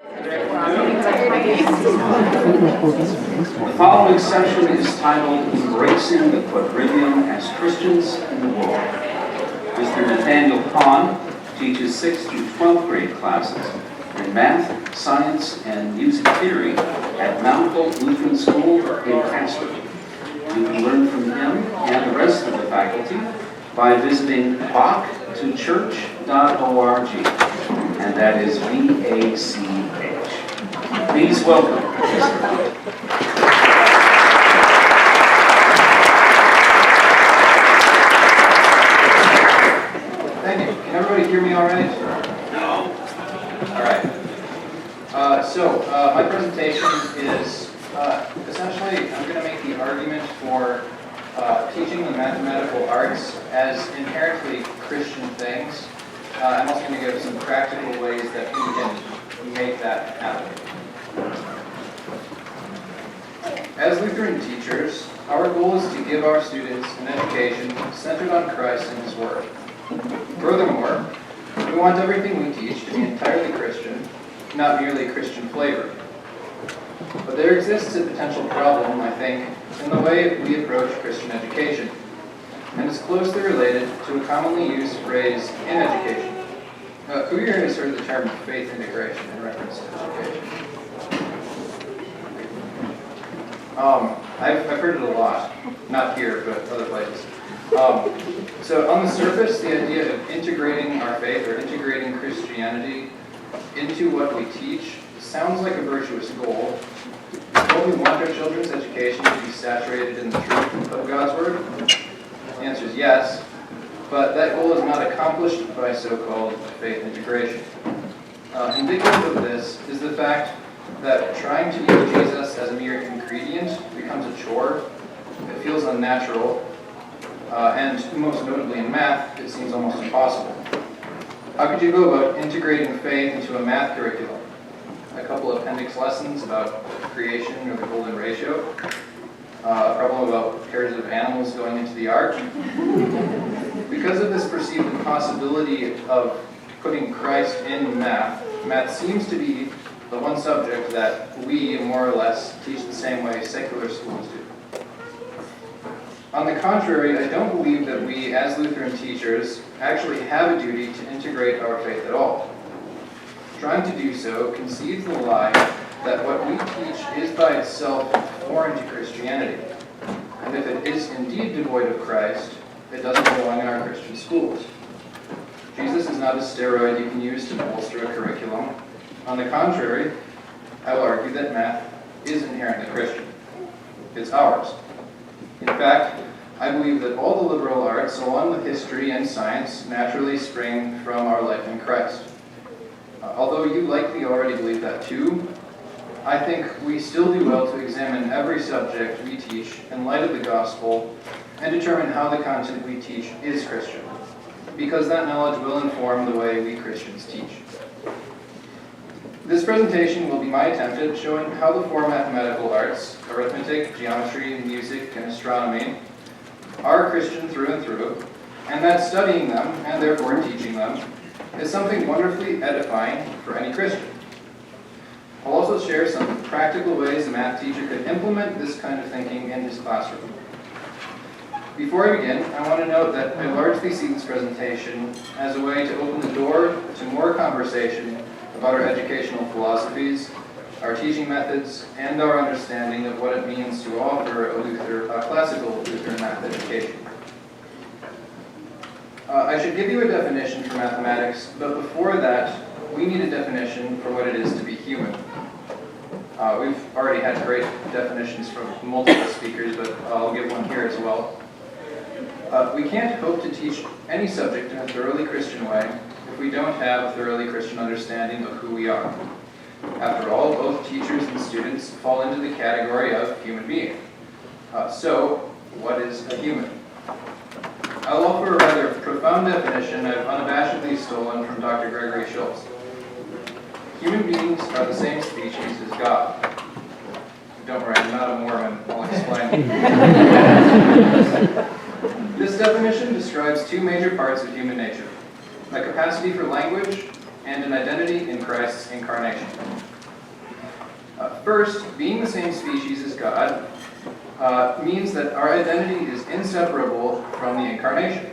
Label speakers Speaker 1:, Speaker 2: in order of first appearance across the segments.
Speaker 1: The following session is titled Embracing the Quadrivium as Christians in the World. Mr. Nathaniel Hahn teaches 6th through 12th grade classes in math, science, and music theory at Mount Hope Lutheran School in Casper. You can learn from him and the rest of the faculty by visiting bach2church.org, and that is VACH. Please welcome Mr. Hahn.
Speaker 2: Thank you. Can everybody hear me all right?
Speaker 1: No.
Speaker 2: All right. My presentation is essentially, I'm going to make the argument for teaching the mathematical arts as inherently Christian things. I'm also going to give some practical ways that we can make that happen. As Lutheran teachers, our goal is to give our students an education centered on Christ and His Word. Furthermore, we want everything we teach to be entirely Christian, not merely Christian flavored. But there exists a potential problem, I think, in the way we approach Christian education, and is closely related to a commonly used phrase in education. Who here has heard the term faith integration in reference to education? I've heard it a lot, not here, but other places. So on the surface, the idea of integrating our faith or integrating Christianity into what we teach sounds like a virtuous goal. Don't we want our children's education to be saturated in the truth of God's Word? The answer is yes, but that goal is not accomplished by so-called faith integration. Indicative of this is the fact that trying to use Jesus as a mere ingredient becomes a chore. It feels unnatural, and most notably in math, it seems almost impossible. How could you go about integrating faith into a math curriculum? A couple of appendix lessons about creation or the golden ratio, a problem about pairs of animals going into the ark. Because of this perceived impossibility of putting Christ in math, math seems to be the one subject that we, more or less, teach the same way secular schools do. On the contrary, I don't believe that we, as Lutheran teachers, actually have a duty to integrate our faith at all. Trying to do so concedes the lie that what we teach is by itself foreign to Christianity. And if it is indeed devoid of Christ, it doesn't belong in our Christian schools. Jesus is not a steroid you can use to bolster a curriculum. On the contrary, I will argue that math is inherently Christian. It's ours. In fact, I believe that all the liberal arts, along with history and science, naturally spring from our life in Christ. Although you likely already believe that too, I think we still do well to examine every subject we teach in light of the gospel and determine how the content we teach is Christian, because that knowledge will inform the way we Christians teach. This presentation will be my attempt at showing how the four mathematical arts, arithmetic, geometry, music, and astronomy, are Christian through and through, and that studying them, and therefore teaching them, is something wonderfully edifying for any Christian. I'll also share some practical ways a math teacher could implement this kind of thinking in his classroom. Before I begin, I want to note that I largely see this presentation as a way to open the door to more conversation about our educational philosophies, our teaching methods, and our understanding of what it means to offer a classical Lutheran math education. I should give you a definition for mathematics, but before that, we need a definition for what it is to be human. We've already had great definitions from multiple speakers, but I'll give one here as well. We can't hope to teach any subject in a thoroughly Christian way if we don't have a thoroughly Christian understanding of who we are. After all, both teachers and students fall into the category of human being. So, what is a human? I'll offer a rather profound definition I've unabashedly stolen from Dr. Gregory Schultz. Human beings are the same species as God. Don't worry, I'm not a Mormon. I'll explain. This definition describes two major parts of human nature: a capacity for language and an identity in Christ's incarnation. First, being the same species as God means that our identity is inseparable from the incarnation.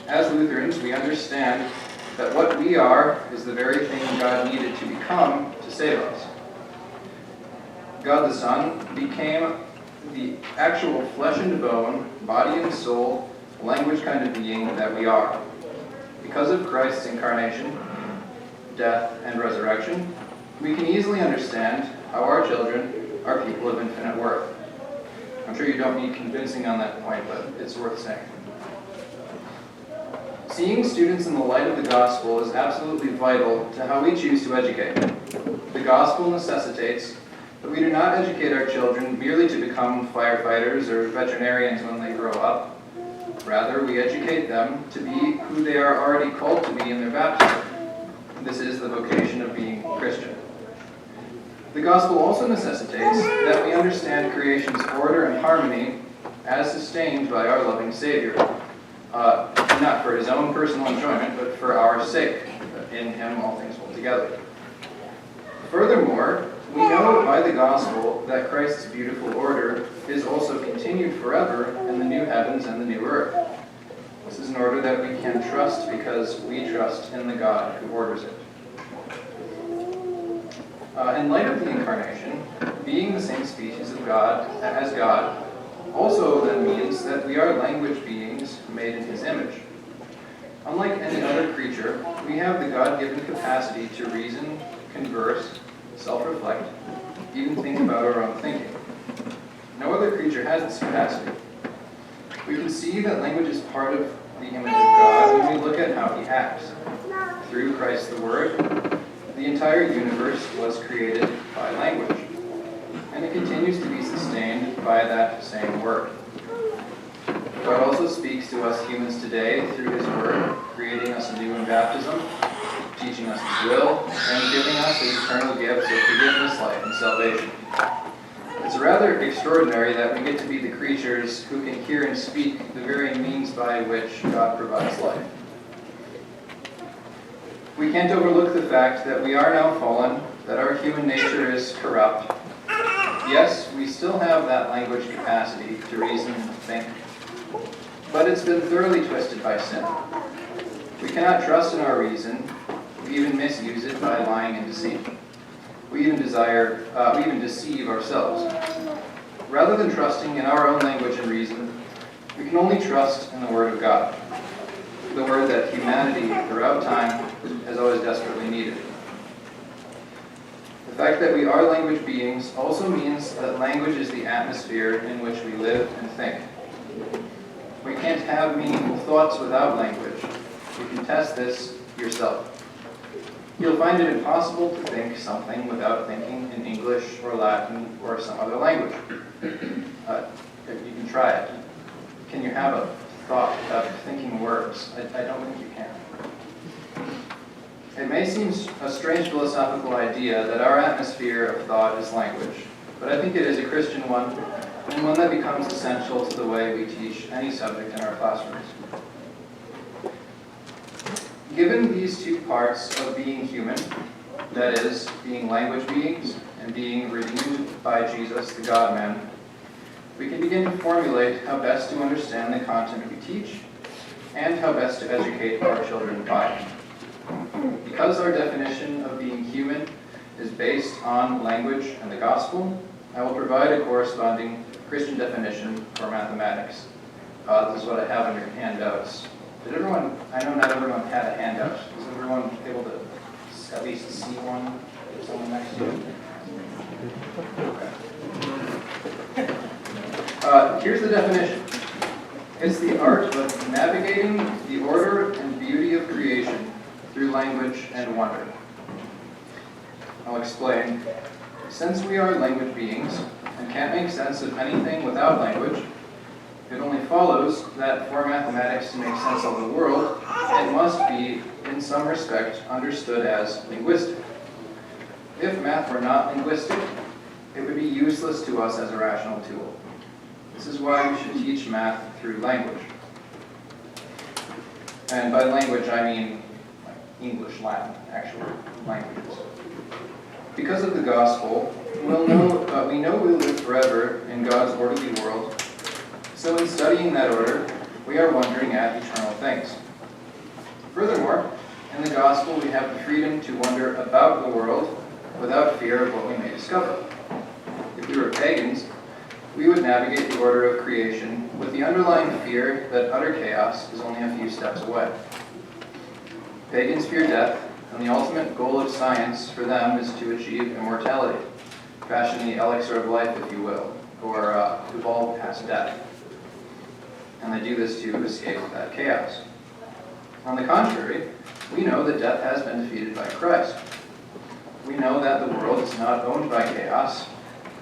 Speaker 2: As Lutherans, we understand that what we are is the very thing God needed to become to save us. God the Son became the actual flesh and bone, body and soul, language kind of being that we are. Because of Christ's incarnation, death, and resurrection, we can easily understand how our children are people of infinite worth. I'm sure you don't need convincing on that point, but it's worth saying. Seeing students in the light of the gospel is absolutely vital to how we choose to educate. The gospel necessitates that we do not educate our children merely to become firefighters or veterinarians when they grow up. Rather, we educate them to be who they are already called to be in their baptism. This is the vocation of being Christian. The gospel also necessitates that we understand creation's order and harmony as sustained by our loving Savior. Not for his own personal enjoyment, but for our sake. In him all things hold together. Furthermore, we know by the gospel that Christ's beautiful order is also continued forever in the new heavens and the new earth. This is an order that we can trust because we trust in the God who orders it. In light of the incarnation, being the same species of God as God also then means that we are language beings made in his image. Unlike any other creature, we have the God-given capacity to reason, converse, self-reflect, even think about our own thinking. No other creature has this capacity. We can see that language is part of the image of God when we look at how he acts. Through Christ the Word, the entire universe was created by language, and it continues to be sustained by that same Word. God also speaks to us humans today through his Word, creating us anew in baptism, teaching us his will, and giving us his eternal gifts of forgiveness, life, and salvation. It's rather extraordinary that we get to be the creatures who can hear and speak the very means by which God provides life. We can't overlook the fact that we are now fallen, that our human nature is corrupt. Yes, we still have that language capacity to reason and think, but it's been thoroughly twisted by sin. We cannot trust in our reason. We even misuse it by lying and deceit. We even deceive ourselves. Rather than trusting in our own language and reason, we can only trust in the Word of God, the Word that humanity throughout time has always desperately needed. The fact that we are language beings also means that language is the atmosphere in which we live and think. We can't have meaningful thoughts without language. You can test this yourself. You'll find it impossible to think something without thinking in English or Latin or some other language. You can try it. Can you have a thought without thinking words? I don't think you can. It may seem a strange philosophical idea that our atmosphere of thought is language, but I think it is a Christian one, and one that becomes essential to the way we teach any subject in our classrooms. Given these two parts of being human, that is, being language beings and being redeemed by Jesus, the God-man, we can begin to formulate how best to understand the content we teach and how best to educate our children by it. Because our definition of being human is based on language and the gospel, I will provide a corresponding Christian definition for mathematics. This is what I have on your handouts. Did everyone, I know not everyone had a handout. Was everyone able to at least see one? Is someone next to you? Okay. Here's the definition. It's the art of navigating the order and beauty of creation through language and wonder. I'll explain. Since we are language beings and can't make sense of anything without language, it only follows that for mathematics to make sense of the world, it must be, in some respect, understood as linguistic. If math were not linguistic, it would be useless to us as a rational tool. This is why we should teach math through language. And by language, I mean English, Latin, actual languages. Because of the gospel, we know we'll live forever in God's orderly world. So in studying that order, we are wondering at eternal things. Furthermore, in the gospel, we have the freedom to wonder about the world without fear of what we may discover. If we were pagans, we would navigate the order of creation with the underlying fear that utter chaos is only a few steps away. Pagans fear death, and the ultimate goal of science for them is to achieve immortality, fashion the elixir of life, if you will, or evolve past death. And they do this to escape that chaos. On the contrary, we know that death has been defeated by Christ. We know that the world is not owned by chaos.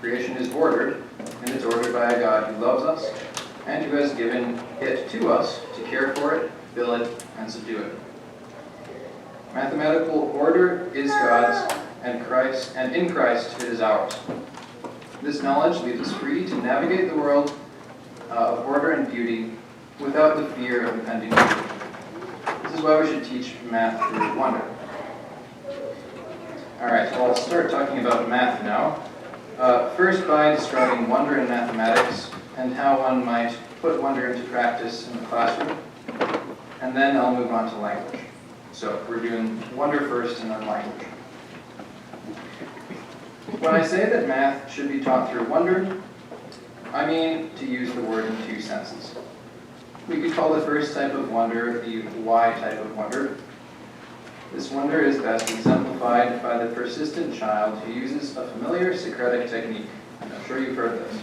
Speaker 2: Creation is ordered, and it's ordered by a God who loves us and who has given it to us to care for it, fill it, and subdue it. Mathematical order is God's, and in Christ it is ours. This knowledge leaves us free to navigate the world of order and beauty without the fear of impending doom. This is why we should teach math through wonder. Alright, so I'll start talking about math now. First by describing wonder in mathematics and how one might put wonder into practice in the classroom. And then I'll move on to language. So we're doing wonder first and then language. When I say that math should be taught through wonder, I mean to use the word in two senses. We could call the first type of wonder the why type of wonder. This wonder is best exemplified by the persistent child who uses a familiar Socratic technique. I'm sure you've heard this.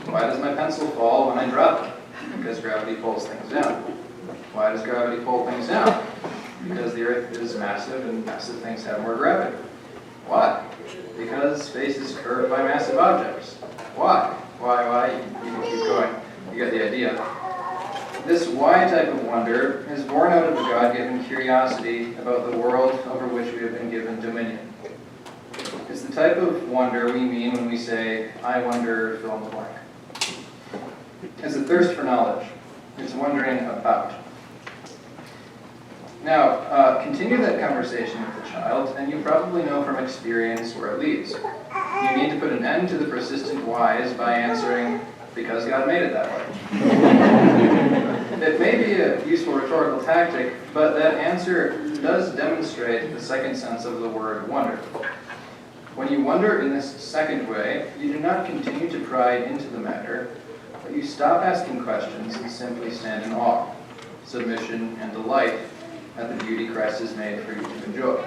Speaker 2: Why does my pencil fall when I drop it? Because gravity pulls things down. Why does gravity pull things down? Because the Earth is massive and massive things have more gravity. Why? Because space is curved by massive objects. Why? Why? You can keep going. You get the idea. This why type of wonder is born out of a God-given curiosity about the world over which we have been given dominion. It's the type of wonder we mean when we say, I wonder, fill in the blank. It's a thirst for knowledge. It's wondering about. Now, continue that conversation with the child, and you probably know from experience where it leads. You need to put an end to the persistent whys by answering, because God made it that way. It may be a useful rhetorical tactic, but that answer does demonstrate the second sense of the word wonder. When you wonder in this second way, you do not continue to pry into the matter, but you stop asking questions and simply stand in awe, submission, and delight at the beauty Christ has made for you to enjoy.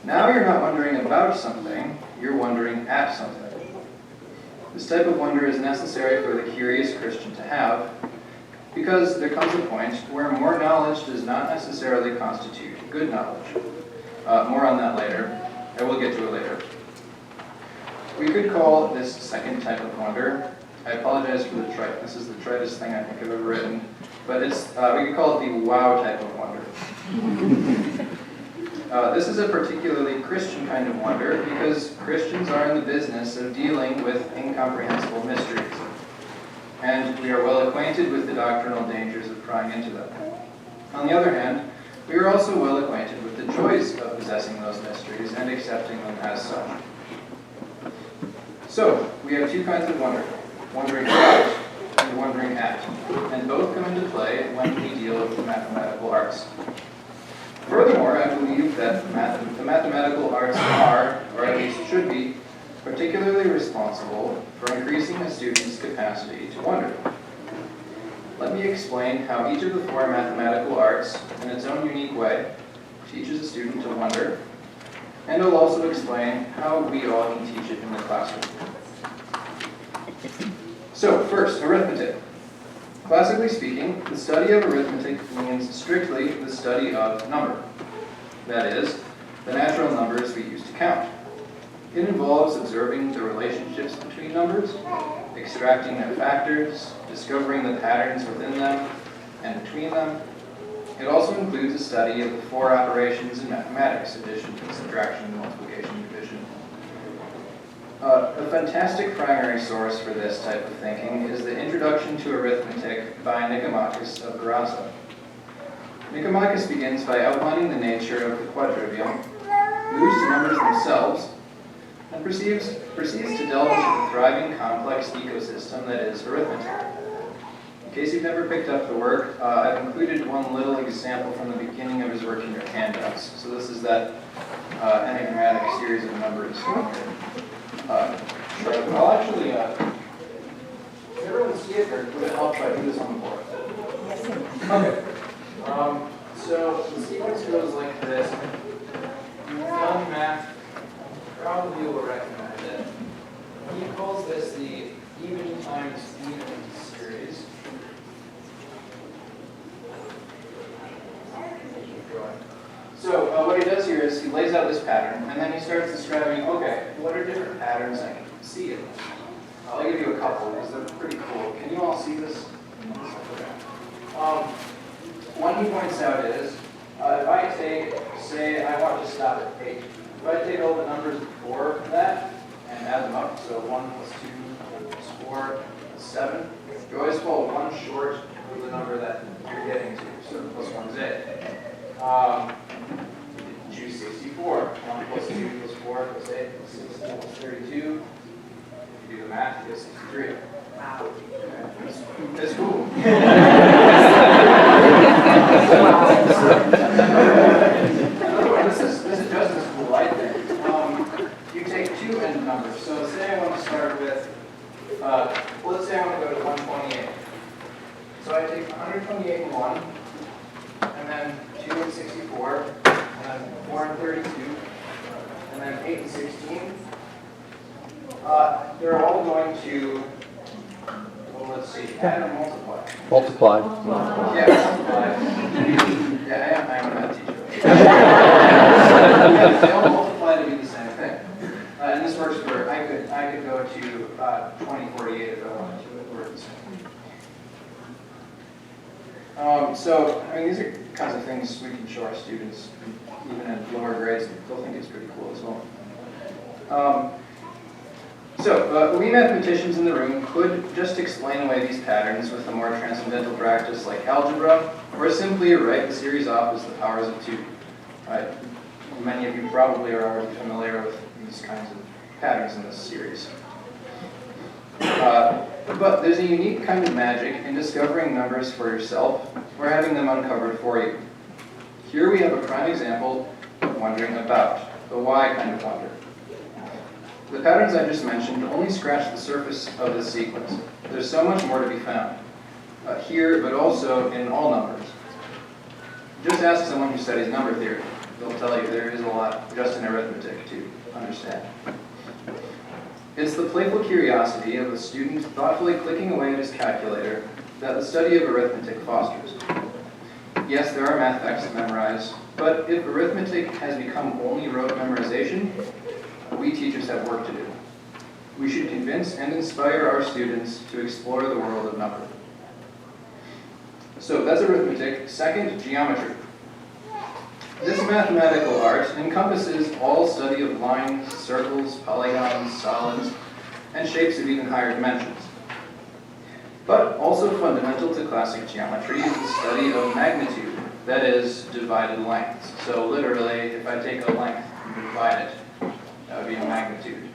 Speaker 2: Now you're not wondering about something, you're wondering at something. This type of wonder is necessary for the curious Christian to have, because there comes a point where more knowledge does not necessarily constitute good knowledge. More on that later. I will get to it later. We could call this second type of wonder, I apologize for the trite, this is the tritest thing I think I've ever written, but it's we could call it the wow type of wonder. This is a particularly Christian kind of wonder because Christians are in the business of dealing with incomprehensible mysteries, and we are well acquainted with the doctrinal dangers of prying into them. On the other hand, we are also well acquainted with the joys of possessing those mysteries and accepting them as such. So, we have two kinds of wonder, wondering about and wondering at, and both come into play when we deal with the mathematical arts. Furthermore, I believe that the mathematical arts are, or at least should be, particularly responsible for increasing a student's capacity to wonder. Let me explain how each of the four mathematical arts, in its own unique way, teaches a student to wonder, and I'll also explain how we all can teach it in the classroom. So, first, arithmetic. Classically speaking, the study of arithmetic means strictly the study of number. That is, the natural numbers we use to count. It involves observing the relationships between numbers, extracting their factors, discovering the patterns within them and between them. It also includes a study of the four operations in mathematics: addition, subtraction, multiplication, division. A fantastic primary source for this type of thinking is the Introduction to Arithmetic by Nicomachus of Gerasa. Nicomachus begins by outlining the nature of the quadrivium, moves to numbers themselves, and proceeds to delve into the thriving, complex ecosystem that is arithmetic. In case you've never picked up the work, I've included one little example from the beginning of his work in your handouts. So this is that enigmatic series of numbers. I'll actually, did everyone see it, or would it help if I do this on the board?
Speaker 3: Yes.
Speaker 2: Okay. So the sequence goes like this. You've done math, probably will recognize it. He calls this the even times even series. So what he does here is he lays out this pattern, and then he starts describing, okay, what are different patterns I can see in this? I'll give you a couple, because they're pretty cool. Can you all see this? One he points out is, if I take, say, I want to stop at 8. If I take all the numbers before that and add them up, so 1 plus 2 plus 4 plus 7, you always fall one short of the number that you're getting to, so plus 1 is 8. Choose 64. 1 plus 2 plus 4 plus 8 plus 16 plus 32. If you do the math, you get 63.
Speaker 3: Wow.
Speaker 2: That's cool. This is just as cool, I think. You take two end numbers. So say I want to start with, let's say I want to go to 128. So I take 128 and 1, and then 2 and 64, and then 4 and 32, and then 8 and 16. They're all going to, well, let's see, add or multiply?
Speaker 4: Multiply.
Speaker 2: Yeah, multiply. Yeah, I am a math teacher. They all multiply to be the same thing. And this works for, I could go to 2048 if I wanted to. It works. So, I mean, these are kinds of things we can show our students, even in lower grades. They'll think it's pretty cool as well. So, we mathematicians in the room could just explain away these patterns with a more transcendental practice like algebra, or simply write the series off as the powers of 2. Many of you probably are already familiar with these kinds of patterns in this series. But there's a unique kind of magic in discovering numbers for yourself or having them uncovered for you. Here we have a prime example of wondering about, the why kind of wonder. The patterns I just mentioned only scratch the surface of this sequence. There's so much more to be found. Here, but also in all numbers. Just ask someone who studies number theory. They'll tell you there is a lot just in arithmetic to understand. It's the playful curiosity of a student thoughtfully clicking away at his calculator that the study of arithmetic fosters. Yes, there are math facts to memorize, but if arithmetic has become only rote memorization, we teachers have work to do. We should convince and inspire our students to explore the world of number. So that's arithmetic. Second, geometry. This mathematical art encompasses all study of lines, circles, polygons, solids, and shapes of even higher dimensions. But also fundamental to classic geometry is the study of magnitude, that is, divided lengths. So literally, if I take a length and divide it, that would be a magnitude.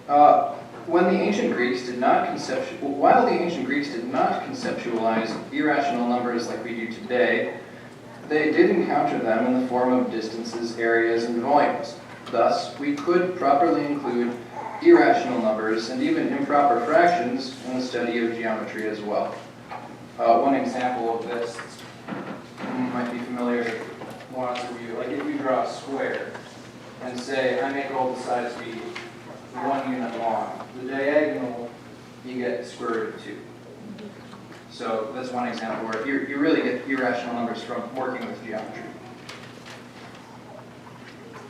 Speaker 2: While the ancient Greeks did not conceptualize irrational numbers like we do today, they did encounter them in the form of distances, areas, and volumes. Thus, we could properly include irrational numbers and even improper fractions in the study of geometry as well. One example of this might be familiar to lots of you. Like if you draw a square and say, I make all the sides be 1 unit long, the diagonal, you get square root of 2. So that's one example where you really get irrational numbers from working with geometry.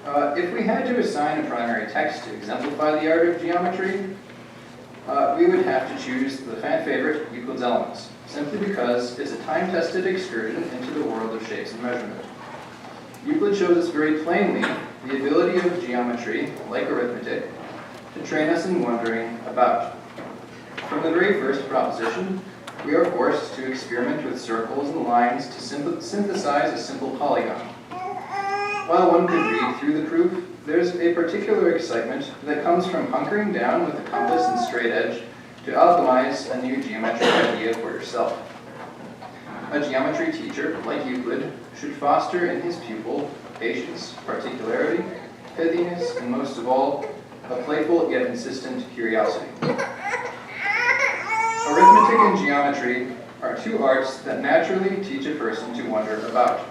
Speaker 2: If we had to assign a primary text to exemplify the art of geometry, we would have to choose the fan favorite, Euclid's Elements, simply because it's a time-tested excursion into the world of shapes and measurement. Euclid shows us very plainly the ability of geometry, like arithmetic, to train us in wondering about. From the very first proposition, we are forced to experiment with circles and lines to synthesize a simple polygon. While one could read through the proof, there's a particular excitement that comes from hunkering down with a compass and straight edge to alchemize a new geometric idea for yourself. A geometry teacher, like Euclid, should foster in his pupil patience, particularity, pithiness, and most of all, a playful yet insistent curiosity. Arithmetic and geometry are two arts that naturally teach a person to wonder about.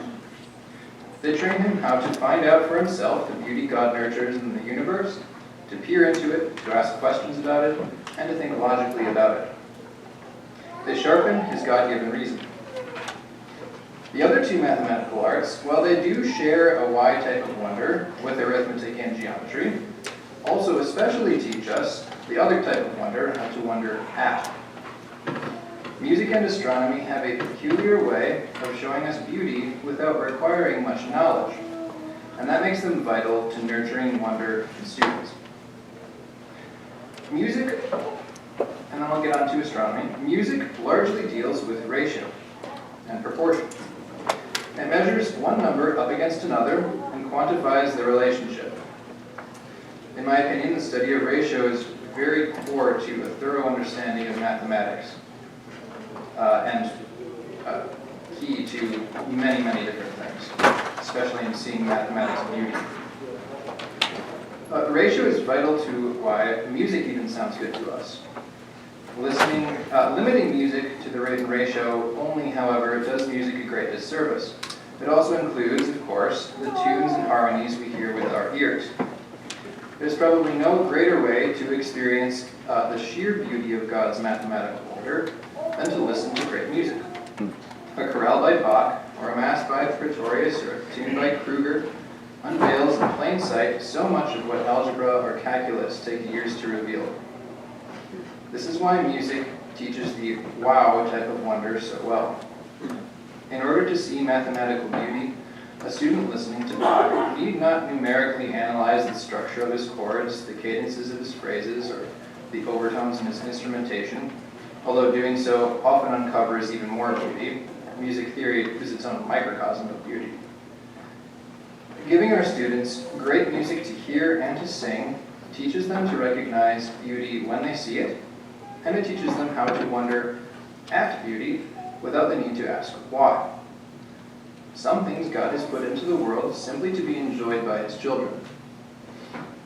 Speaker 2: They train him how to find out for himself the beauty God nurtures in the universe, to peer into it, to ask questions about it, and to think logically about it. They sharpen his God-given reason. The other two mathematical arts, while they do share a wide type of wonder with arithmetic and geometry, also especially teach us the other type of wonder, how to wonder at. Music and astronomy have a peculiar way of showing us beauty without requiring much knowledge, and that makes them vital to nurturing wonder in students. Music, and then I'll get on to astronomy. Music largely deals with ratio and proportion. It measures one number up against another and quantifies the relationship. In my opinion, the study of ratio is very core to a thorough understanding of mathematics and key to many, many different things, especially in seeing mathematics beauty. Ratio is vital to why music even sounds good to us. Limiting music to the written ratio only, however, does music a great disservice. It also includes, of course, the tunes and harmonies we hear with our ears. There's probably no greater way to experience the sheer beauty of God's mathematical order than to listen to great music. A chorale by Bach, or a mass by Pretorius, or a tune by Kruger unveils in plain sight so much of what algebra or calculus take years to reveal. This is why music teaches the wow type of wonder so well. In order to see mathematical beauty, a student listening to Bach need not numerically analyze the structure of his chords, the cadences of his phrases, or the overtones in his instrumentation, although doing so often uncovers even more beauty. Music theory is its own microcosm of beauty. Giving our students great music to hear and to sing teaches them to recognize beauty when they see it, and it teaches them how to wonder at beauty without the need to ask why. Some things God has put into the world simply to be enjoyed by his children.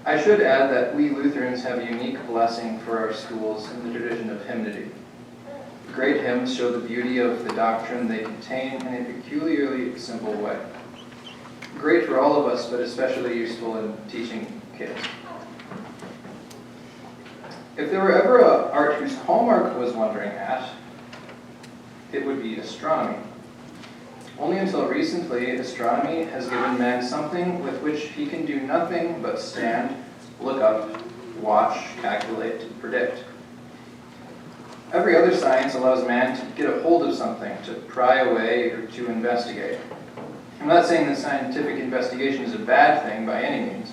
Speaker 2: I should add that we Lutherans have a unique blessing for our schools in the tradition of hymnody. Great hymns show the beauty of the doctrine they contain in a peculiarly simple way. Great for all of us, but especially useful in teaching kids. If there were ever an art whose hallmark was wondering at, it would be astronomy. Only until recently, astronomy has given man something with which he can do nothing but stand, look up, watch, calculate, and predict. Every other science allows man to get a hold of something, to pry away, or to investigate. I'm not saying that scientific investigation is a bad thing by any means,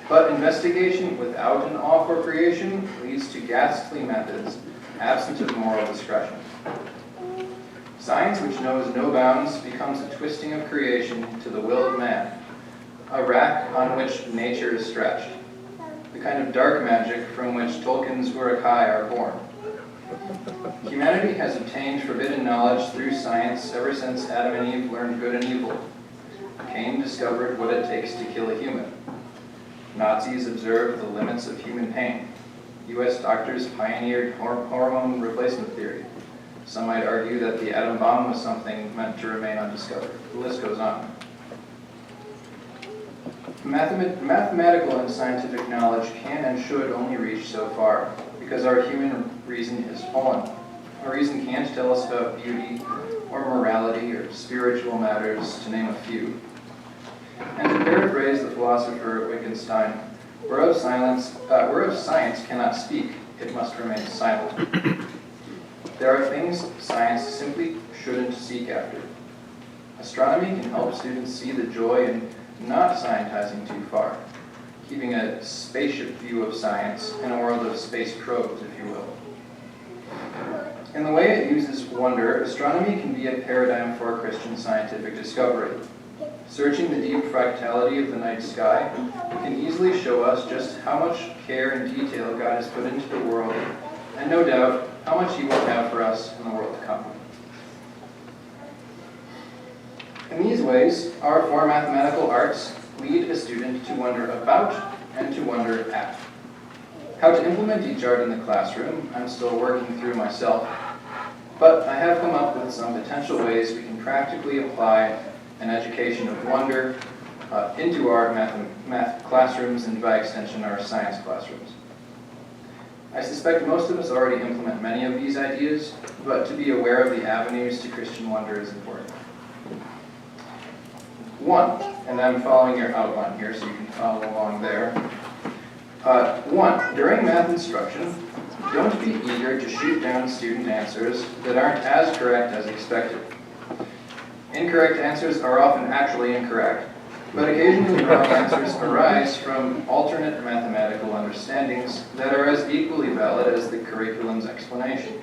Speaker 2: but investigation without an awe for creation leads to ghastly methods, absent of moral discretion. Science which knows no bounds becomes a twisting of creation to the will of man, a rack on which nature is stretched, the kind of dark magic from which Tolkien's Uruk-hai are born. Humanity has obtained forbidden knowledge through science ever since Adam and Eve learned good and evil. Cain discovered what it takes to kill a human. Nazis observed the limits of human pain. U.S. doctors pioneered hormone replacement theory. Some might argue that the atom bomb was something meant to remain undiscovered. The list goes on. Mathematical and scientific knowledge can and should only reach so far, because our human reason is fallen. Our reason can't tell us about beauty, or morality, or spiritual matters, to name a few. And to paraphrase the philosopher Wittgenstein, whereof science cannot speak, it must remain silent. There are things science simply shouldn't seek after. Astronomy can help students see the joy in not scientizing too far, keeping a spaceship view of science in a world of space probes, if you will. In the way it uses wonder, astronomy can be a paradigm for Christian scientific discovery. searching the deep fractality of the night sky, can easily show us just how much care and detail God has put into the world, and no doubt how much He will have for us in the world to come. In these ways, our four mathematical arts lead a student to wonder about and to wonder at. How to implement each art in the classroom, I'm still working through myself, but I have come up with some potential ways we can practically apply an education of wonder into our math classrooms and by extension our science classrooms. I suspect most of us already implement many of these ideas, but to be aware of the avenues to Christian wonder is important. 1, and I'm following your outline here so you can follow along there. 1, during math instruction, don't be eager to shoot down student answers that aren't as correct as expected. Incorrect answers are often actually incorrect, but occasionally wrong answers arise from alternate mathematical understandings that are as equally valid as the curriculum's explanation.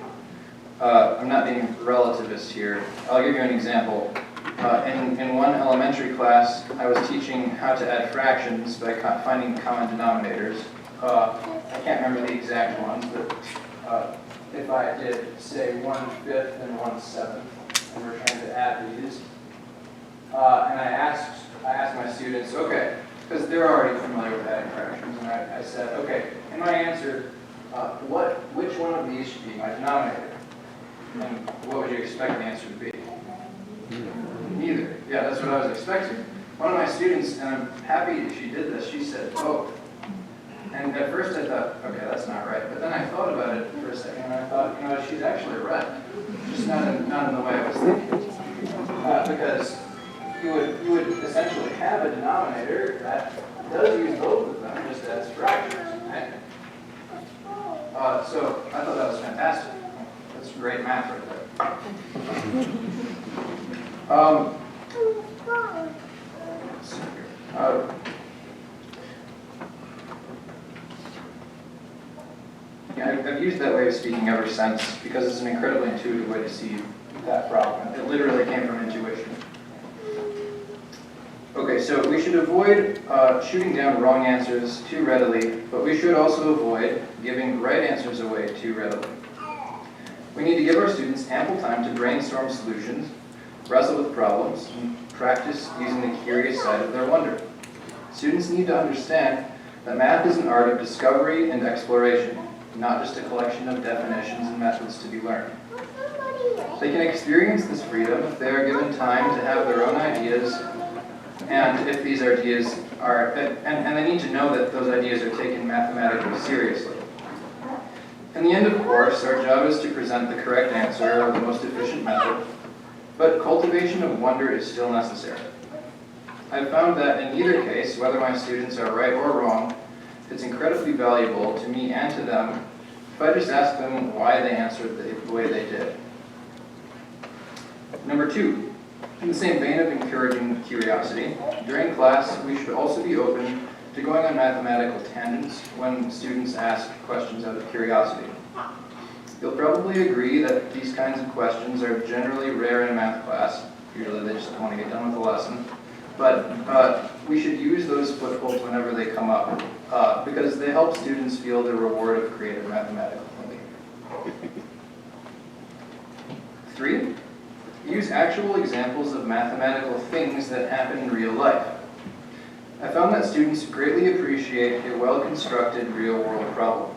Speaker 2: I'm not being relativist here. I'll give you an example. In one elementary class, I was teaching how to add fractions by finding common denominators. I can't remember the exact ones, but if I did, say, 1/5 and 1/7, and we're trying to add these, and I asked my students, okay, because they're already familiar with adding fractions, and I said, okay, in my answer, which one of these should be my denominator? And what would you expect the answer to be? Neither. Yeah, that's what I was expecting. One of my students, and I'm happy she did this, she said, oh. And at first I thought, okay, that's not right. But then I thought about it for a second, and I thought, she's actually right. Just not in the way I was thinking. Because you would essentially have a denominator that does use both of them, just as fractions, right? So I thought that was fantastic. That's great math right there. I've used that way of speaking ever since because it's an incredibly intuitive way to see that problem. It literally came from intuition. Okay, so we should avoid shooting down wrong answers too readily, but we should also avoid giving right answers away too readily. We need to give our students ample time to brainstorm solutions, wrestle with problems, and practice using the curious side of their wonder. Students need to understand that math is an art of discovery and exploration, not just a collection of definitions and methods to be learned. They can experience this freedom if they are given time to have their own ideas, and if these ideas are, and they need to know that those ideas are taken mathematically seriously. In the end, of course, our job is to present the correct answer or the most efficient method, but cultivation of wonder is still necessary. I've found that in either case, whether my students are right or wrong, it's incredibly valuable to me and to them if I just ask them why they answered the way they did. Number 2, in the same vein of encouraging curiosity, during class we should also be open to going on mathematical tangents when students ask questions out of curiosity. You'll probably agree that these kinds of questions are generally rare in a math class. Usually they just want to get done with the lesson. But we should use those footholds whenever they come up because they help students feel the reward of creative mathematical thinking. 3, use actual examples of mathematical things that happen in real life. I found that students greatly appreciate a well-constructed real-world problem.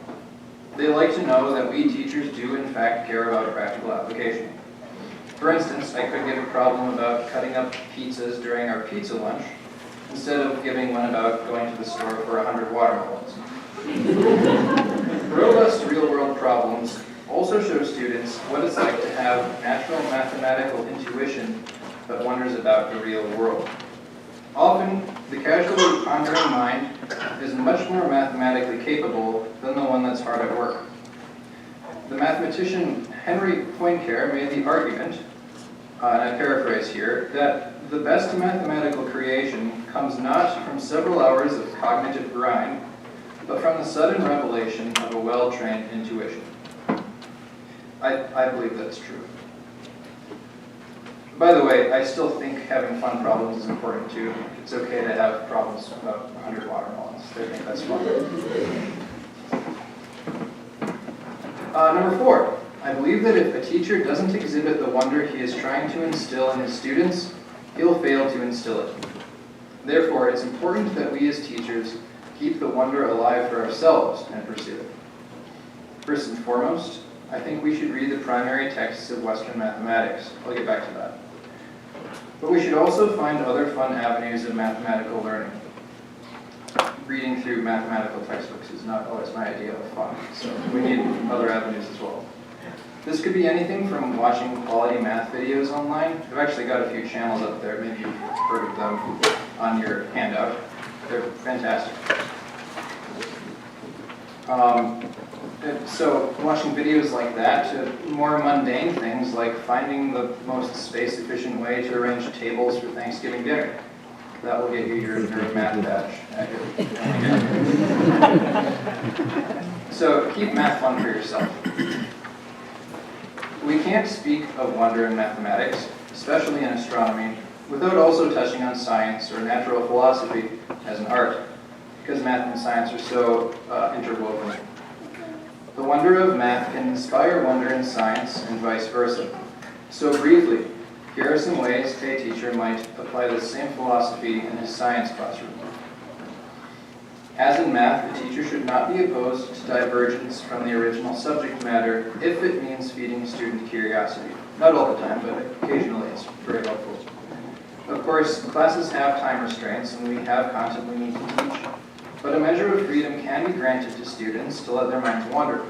Speaker 2: They like to know that we teachers do in fact care about practical application. For instance, I could give a problem about cutting up pizzas during our pizza lunch instead of giving one about going to the store for 100 watermelons. Robust real-world problems also show students what it's like to have natural mathematical intuition that wonders about the real world. Often, the casually pondering mind is much more mathematically capable than the one that's hard at work. The mathematician Henry Poincaré made the argument, and I paraphrase here, that the best mathematical creation comes not from several hours of cognitive grind, but from the sudden revelation of a well-trained intuition. I believe that's true. By the way, I still think having fun problems is important too. It's okay to have problems about 100 watermelons. I think that's fun. Number 4, I believe that if a teacher doesn't exhibit the wonder he is trying to instill in his students, he'll fail to instill it. Therefore, it's important that we as teachers keep the wonder alive for ourselves and pursue it. First and foremost, I think we should read the primary texts of Western mathematics. I'll get back to that. But we should also find other fun avenues of mathematical learning. Reading through mathematical textbooks is not always my idea of fun, so we need other avenues as well. This could be anything from watching quality math videos online. I've actually got a few channels up there, maybe you've heard of them on your handout. They're fantastic. So watching videos like that to more mundane things like finding the most space-efficient way to arrange tables for Thanksgiving dinner. That will get you your nerd math badge. So keep math fun for yourself. We can't speak of wonder in mathematics, especially in astronomy, without also touching on science or natural philosophy as an art, because math and science are so interwoven. The wonder of math can inspire wonder in science and vice versa. So briefly, here are some ways a teacher might apply the same philosophy in his science classroom. As in math, the teacher should not be opposed to divergence from the original subject matter if it means feeding student curiosity. Not all the time, but occasionally it's very helpful. Of course, classes have time restraints and we have content we need to teach, but a measure of freedom can be granted to students to let their minds wander.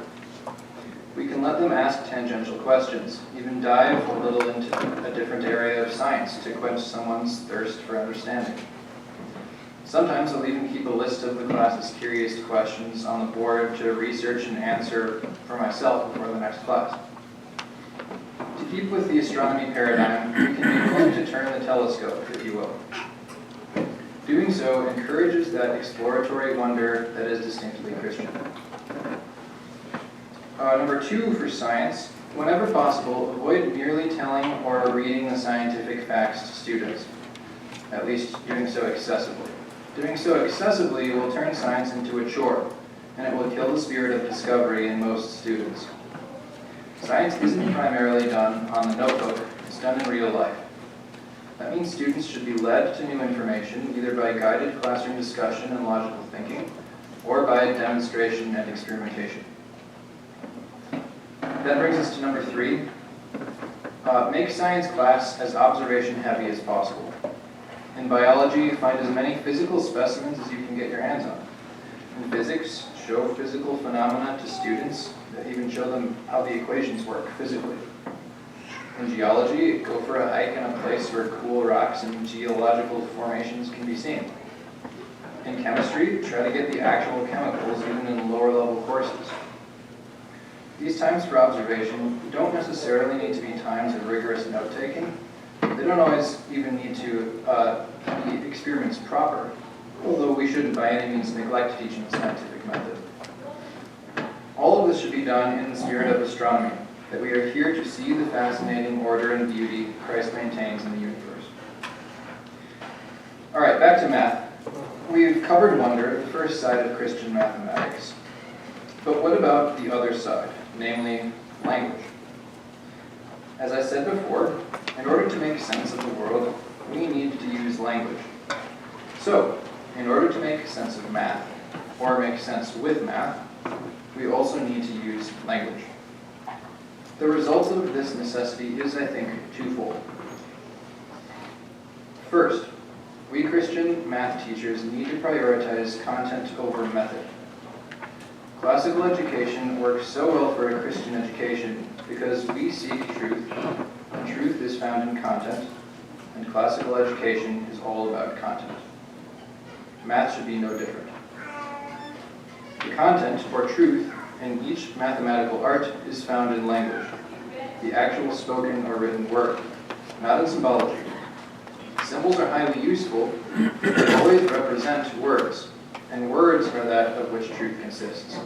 Speaker 2: We can let them ask tangential questions, even dive a little into a different area of science to quench someone's thirst for understanding. Sometimes I'll even keep a list of the class's curious questions on the board to research and answer for myself before the next class. To keep with the astronomy paradigm, we can be willing to turn the telescope, if you will. Doing so encourages that exploratory wonder that is distinctly Christian. Number 2 for science, whenever possible, avoid merely telling or reading the scientific facts to students, at least doing so excessively. Doing so excessively will turn science into a chore, and it will kill the spirit of discovery in most students. Science isn't primarily done on the notebook, it's done in real life. That means students should be led to new information either by guided classroom discussion and logical thinking, or by demonstration and experimentation. That brings us to number 3. Make science class as observation heavy as possible. In biology, find as many physical specimens as you can get your hands on. In physics, show physical phenomena to students, even show them how the equations work physically. In geology, go for a hike in a place where cool rocks and geological formations can be seen. In chemistry, try to get the actual chemicals even in lower level courses. These times for observation don't necessarily need to be times of rigorous note-taking. They don't always even need to be experiments proper, although we shouldn't by any means neglect teaching the scientific method. All of this should be done in the spirit of astronomy, that we are here to see the fascinating order and beauty Christ maintains in the universe. All right, back to math. We've covered wonder, the first side of Christian mathematics. But what about the other side, namely language? As I said before, in order to make sense of the world, we need to use language. So, in order to make sense of math, or make sense with math, we also need to use language. The result of this necessity is, I think, twofold. First, we Christian math teachers need to prioritize content over method. Classical education works so well for a Christian education because we seek truth, and truth is found in content, and classical education is all about content. Math should be no different. The content, or truth, in each mathematical art is found in language, the actual spoken or written word, not in symbology. Symbols are highly useful, but they always represent words, and words are that of which truth consists.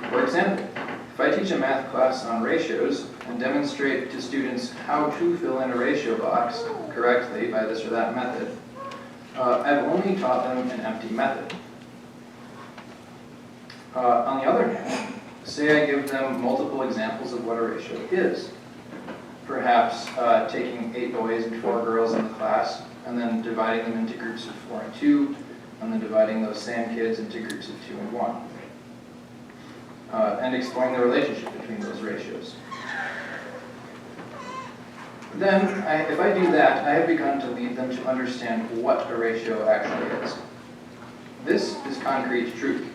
Speaker 2: For example, if I teach a math class on ratios and demonstrate to students how to fill in a ratio box correctly by this or that method, I've only taught them an empty method. On the other hand, say I give them multiple examples of what a ratio is. Perhaps taking 8 boys and 4 girls in the class, and then dividing them into groups of 4 and 2, and then dividing those same kids into groups of 2 and 1. And exploring the relationship between those ratios. Then, if I do that, I have begun to lead them to understand what a ratio actually is. This is concrete truth.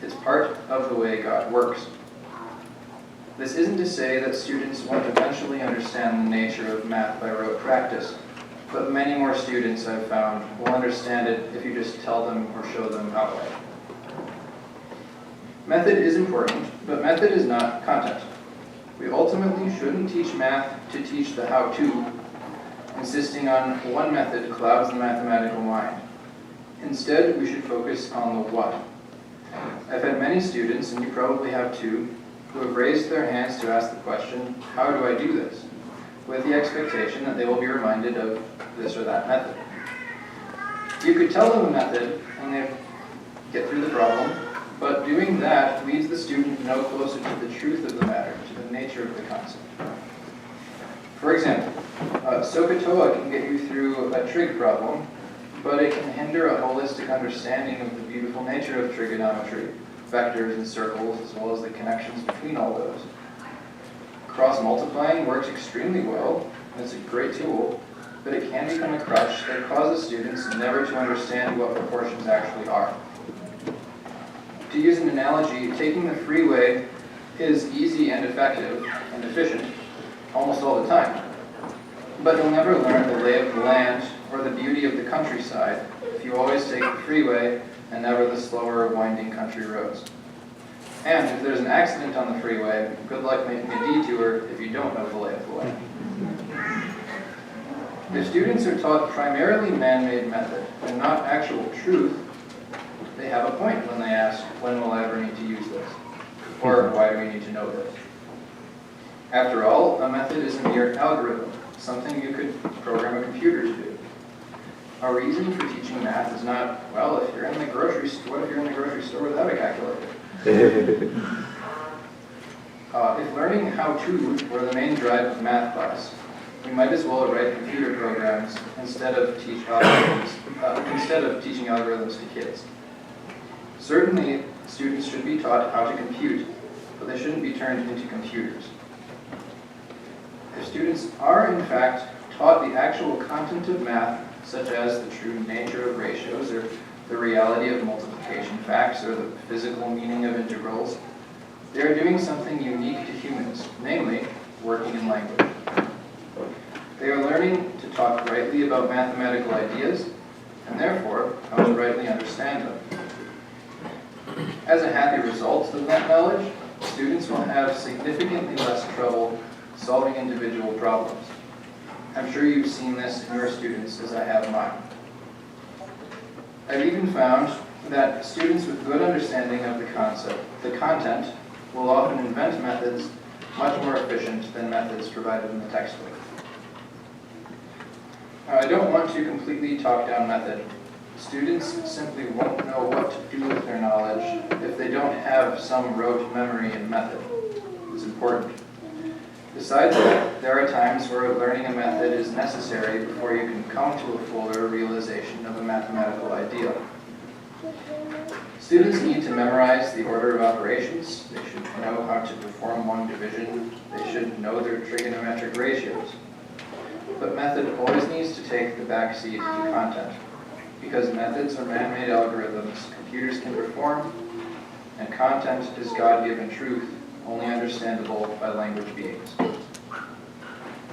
Speaker 2: It's part of the way God works. This isn't to say that students won't eventually understand the nature of math by rote practice, but many more students I've found will understand it if you just tell them or show them outright. Method is important, but method is not content. We ultimately shouldn't teach math to teach the how-to. Insisting on one method clouds the mathematical mind. Instead, we should focus on the what. I've had many students, and you probably have too, who have raised their hands to ask the question, how do I do this? With the expectation that they will be reminded of this or that method. You could tell them a method and they get through the problem, but doing that leads the student no closer to the truth of the matter, to the nature of the concept. For example, SOHCAHTOA can get you through a trig problem, but it can hinder a holistic understanding of the beautiful nature of trigonometry, vectors and circles, as well as the connections between all those. Cross-multiplying works extremely well, and it's a great tool, but it can become a crutch that causes students never to understand what proportions actually are. To use an analogy, taking the freeway is easy and effective and efficient almost all the time. But you'll never learn the lay of the land or the beauty of the countryside if you always take the freeway and never the slower, winding country roads. And if there's an accident on the freeway, good luck making a detour if you don't know the lay of the land. If students are taught primarily man-made method and not actual truth, they have a point when they ask, when will I ever need to use this? Or why do we need to know this? After all, a method is a mere algorithm, something you could program a computer to do. Our reason for teaching math is not, well, if you're in the grocery store, what if you're in the grocery store without a calculator? If learning how-to were the main drive of math class, we might as well write computer programs instead of teaching algorithms to kids. Certainly, students should be taught how to compute, but they shouldn't be turned into computers. If students are, in fact, taught the actual content of math, such as the true nature of ratios, or the reality of multiplication facts, or the physical meaning of integrals, they are doing something unique to humans, namely, working in language. They are learning to talk rightly about mathematical ideas, and therefore, how to rightly understand them. As a happy result of that knowledge, students will have significantly less trouble solving individual problems. I'm sure you've seen this in your students as I have mine. I've even found that students with good understanding of the content, will often invent methods much more efficient than methods provided in the textbook. I don't want to completely talk down method. Students simply won't know what to do with their knowledge if they don't have some rote memory and method. It's important. Besides that, there are times where learning a method is necessary before you can come to a fuller realization of a mathematical ideal. Students need to memorize the order of operations. They should know how to perform one division. They should know their trigonometric ratios. But method always needs to take the back seat to content, because methods are man-made algorithms computers can perform, and content is God-given truth, only understandable by language beings.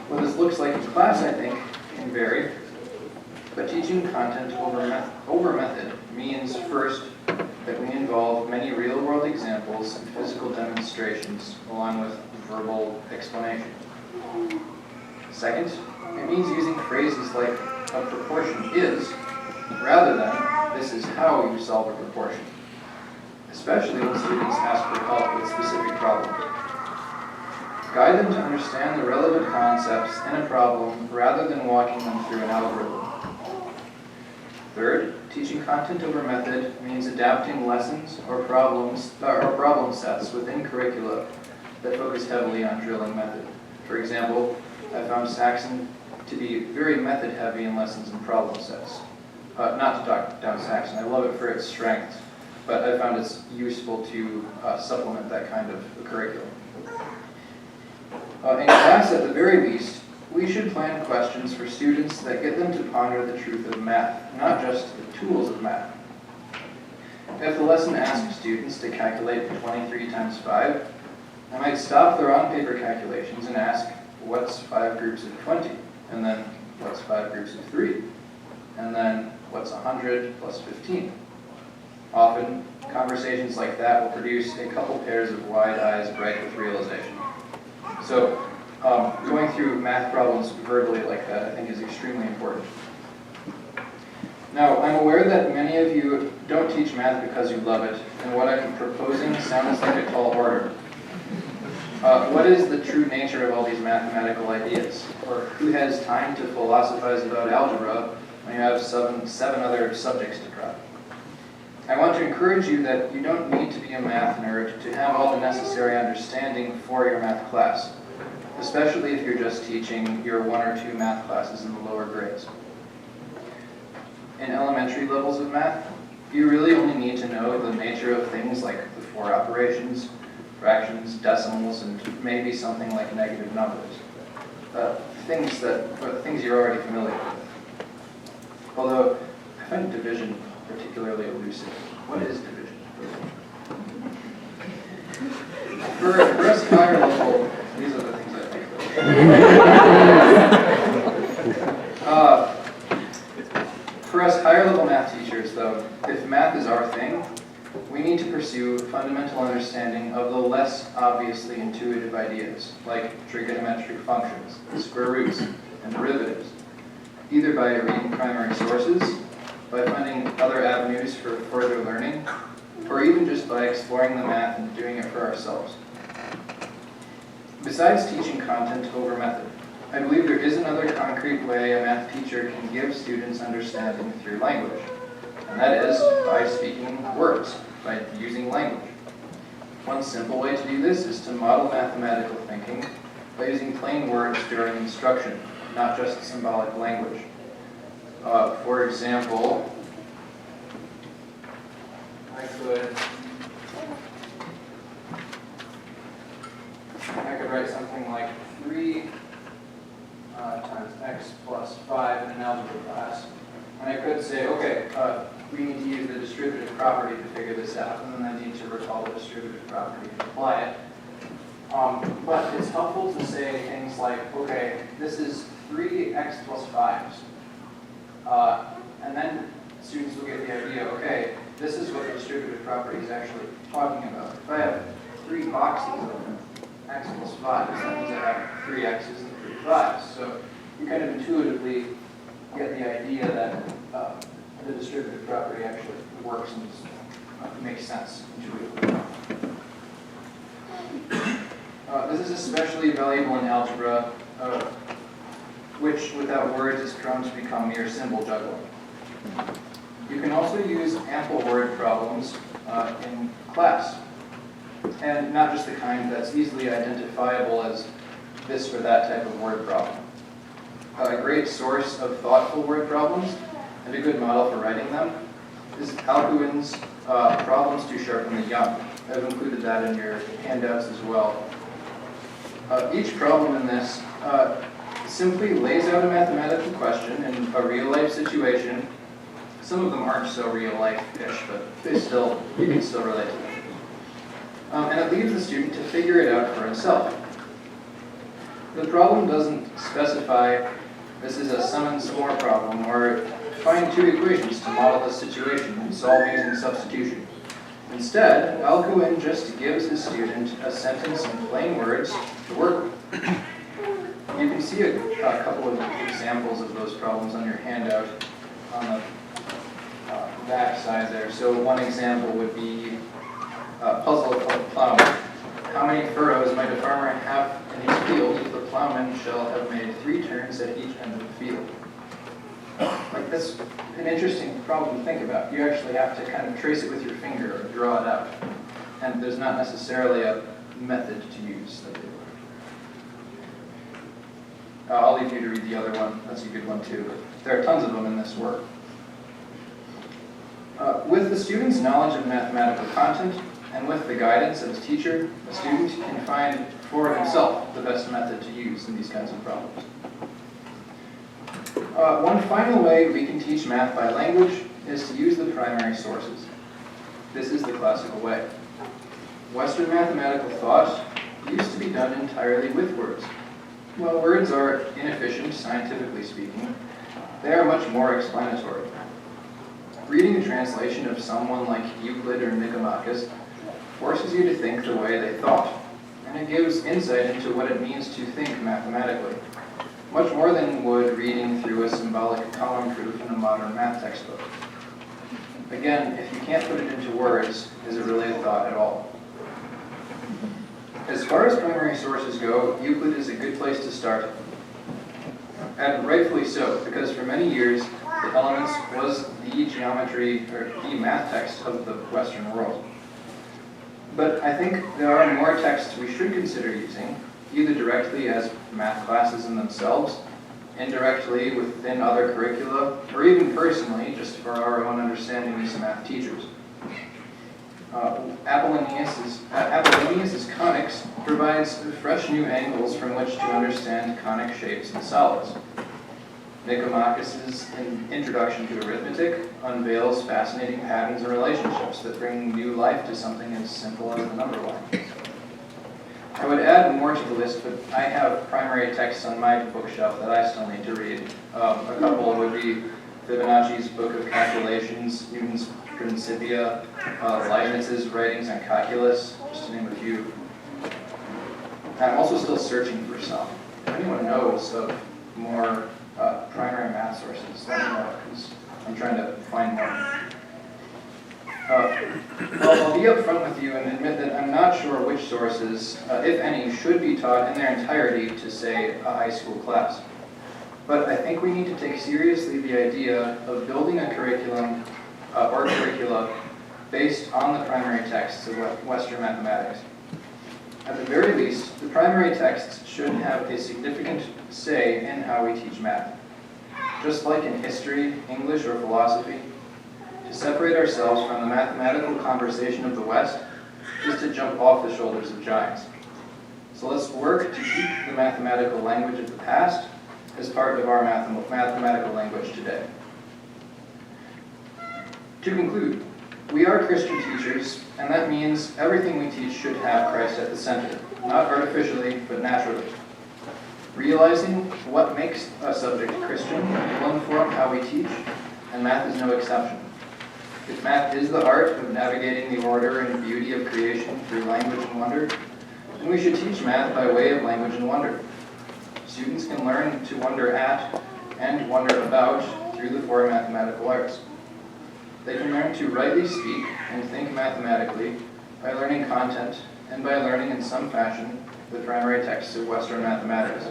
Speaker 2: What this looks like in class, I think, can vary, but teaching content over method means, first, that we involve many real-world examples and physical demonstrations, along with verbal explanation. Second, it means using phrases like, a proportion is, rather than, this is how you solve a proportion, especially when students ask for help with specific problems. Guide them to understand the relevant concepts in a problem rather than walking them through an algorithm. Third, teaching content over method means adapting lessons or problem sets within curricula that focus heavily on drilling method. For example, I found Saxon to be very method heavy in lessons and problem sets. Not to talk down Saxon, I love it for its strengths, but I found it's useful to supplement that kind of curriculum. In class, at the very least, we should plan questions for students that get them to ponder the truth of math, not just the tools of math. If the lesson asks students to calculate 23 times 5, I might stop their on-paper calculations and ask, what's 5 groups of 20? And then, what's 5 groups of 3? And then, what's 100 plus 15? Often, conversations like that will produce a couple pairs of wide eyes bright with realization. So, going through math problems verbally like that, I think, is extremely important. Now, I'm aware that many of you don't teach math because you love it, and what I'm proposing sounds like a tall order. What is the true nature of all these mathematical ideas? Or who has time to philosophize about algebra when you have seven other subjects to drop? I want to encourage you that you don't need to be a math nerd to have all the necessary understanding for your math class, especially if you're just teaching your 1 or 2 math classes in the lower grades. In elementary levels of math, you really only need to know the nature of things like the 4 operations, fractions, decimals, and maybe something like negative numbers. Things you're already familiar with. Although, I find division particularly elusive. What is division? For us higher level, these are the things I think of. For us higher level math teachers, though, if math is our thing, we need to pursue fundamental understanding of the less obviously intuitive ideas, like trigonometric functions, square roots, and derivatives, either by reading primary sources, by finding other avenues for further learning, or even just by exploring the math and doing it for ourselves. Besides teaching content over method, I believe there is another concrete way a math teacher can give students understanding through language, and that is by speaking words, by using language. One simple way to do this is to model mathematical thinking by using plain words during instruction, not just symbolic language. For example, I could write something like 3 times x plus 5 in an algebra class. And I could say, okay, we need to use the distributive property to figure this out, and then I need to recall the distributive property and apply it. But it's helpful to say things like, okay, this is 3x plus 5s. And then students will get the idea, okay, this is what the distributive property is actually talking about. If I have 3 boxes of x plus 5s, that means I have 3 x's and 3 5s. So you kind of intuitively get the idea that the distributive property actually works and makes sense intuitively. This is especially valuable in algebra, which without words is prone to become mere symbol juggling. You can also use ample word problems in class, and not just the kind that's easily identifiable as this or that type of word problem. A great source of thoughtful word problems, and a good model for writing them, is Alcuin's Problems to Sharpen the Young. I've included that in your handouts as well. Each problem in this simply lays out a mathematical question in a real-life situation. Some of them aren't so real-life-ish, but you can still relate to them. And it leaves the student to figure it out for himself. The problem doesn't specify this is a sum and some more problem, or find 2 equations to model the situation and solve using substitution. Instead, Alcuin just gives his student a sentence in plain words to work with. You can see a couple of examples of those problems on your handout on the back side there. So one example would be a puzzle called Plum. how many furrows might a farmer have in his field if the plowman shall have made 3 turns at each end of the field? Like, that's an interesting problem to think about. You actually have to kind of trace it with your finger or draw it out. And there's not necessarily a method to use that they learned. I'll leave you to read the other one. That's a good one too. But there are tons of them in this work. With the student's knowledge of mathematical content and with the guidance of his teacher, the student can find for himself the best method to use in these kinds of problems. One final way we can teach math by language is to use the primary sources. This is the classical way. Western mathematical thought used to be done entirely with words. While words are inefficient, scientifically speaking, they are much more explanatory. Reading a translation of someone like Euclid or Nicomachus forces you to think the way they thought, and it gives insight into what it means to think mathematically, much more than would reading through a symbolic column proof in a modern math textbook. Again, if you can't put it into words, is it really a thought at all? As far as primary sources go, Euclid is a good place to start. And rightfully so, because for many years, the Elements was the geometry, or the math text of the Western world. But I think there are more texts we should consider using, either directly as math classes in themselves, indirectly within other curricula, or even personally, just for our own understanding as math teachers. Apollonius's conics provides fresh new angles from which to understand conic shapes and solids. Nicomachus's Introduction to Arithmetic unveils fascinating patterns and relationships that bring new life to something as simple as the number line. I would add more to the list, but I have primary texts on my bookshelf that I still need to read. A couple would be Fibonacci's Book of Calculations, Newton's Principia, Leibniz's writings on calculus, just to name a few. I'm also still searching for some. If anyone knows of more primary math sources, let me know, because I'm trying to find more. I'll be upfront with you and admit that I'm not sure which sources, if any, should be taught in their entirety to, say, a high school class. But I think we need to take seriously the idea of building a curriculum or curricula based on the primary texts of Western mathematics. At the very least, the primary texts should have a significant say in how we teach math. Just like in history, English, or philosophy, to separate ourselves from the mathematical conversation of the West is to jump off the shoulders of giants. So let's work to keep the mathematical language of the past as part of our mathematical language today. To conclude, we are Christian teachers, and that means everything we teach should have Christ at the center, not artificially, but naturally. Realizing what makes a subject Christian will inform how we teach, and math is no exception. If math is the art of navigating the order and beauty of creation through language and wonder, then we should teach math by way of language and wonder. Students can learn to wonder at and wonder about through the 4 mathematical arts. They can learn to rightly speak and think mathematically by learning content and by learning in some fashion the primary texts of Western mathematics.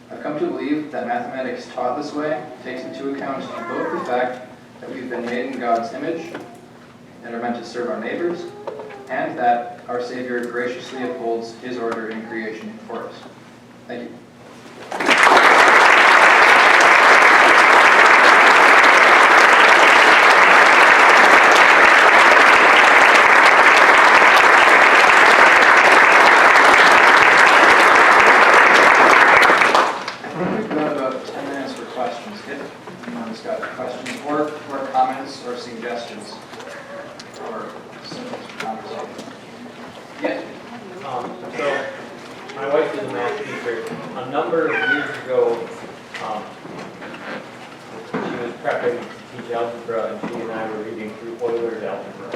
Speaker 2: I've come to believe that mathematics taught this way takes into account both the fact that we've been made in God's image and are meant to serve our neighbors, and that our Savior graciously upholds His order in creation for us. Thank you. We've got about 10 minutes for questions. If anyone's got questions or comments or suggestions or simple conversation. Yes.
Speaker 3: So, my wife is a math teacher. A number of years ago, she was prepping to teach algebra, and she and I were reading through Euler's algebra.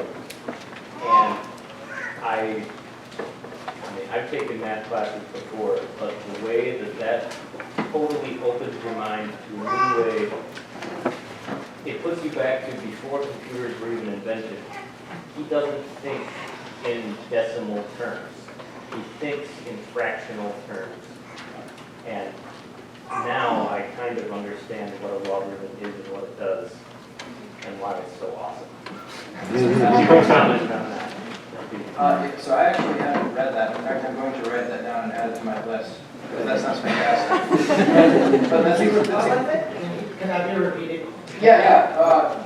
Speaker 3: And I've taken math classes before, but the way that totally opens your mind to a new way, it puts you back to before computers were even invented. He doesn't think in decimal terms. he thinks in fractional terms. And now I kind of understand what a logarithm is and what it does and why it's so awesome. Comment on that.
Speaker 2: So I actually haven't read that. In fact, I'm going to write that down and add it to my list, because that sounds fantastic. But that's
Speaker 4: Can that be repeated?
Speaker 2: yeah.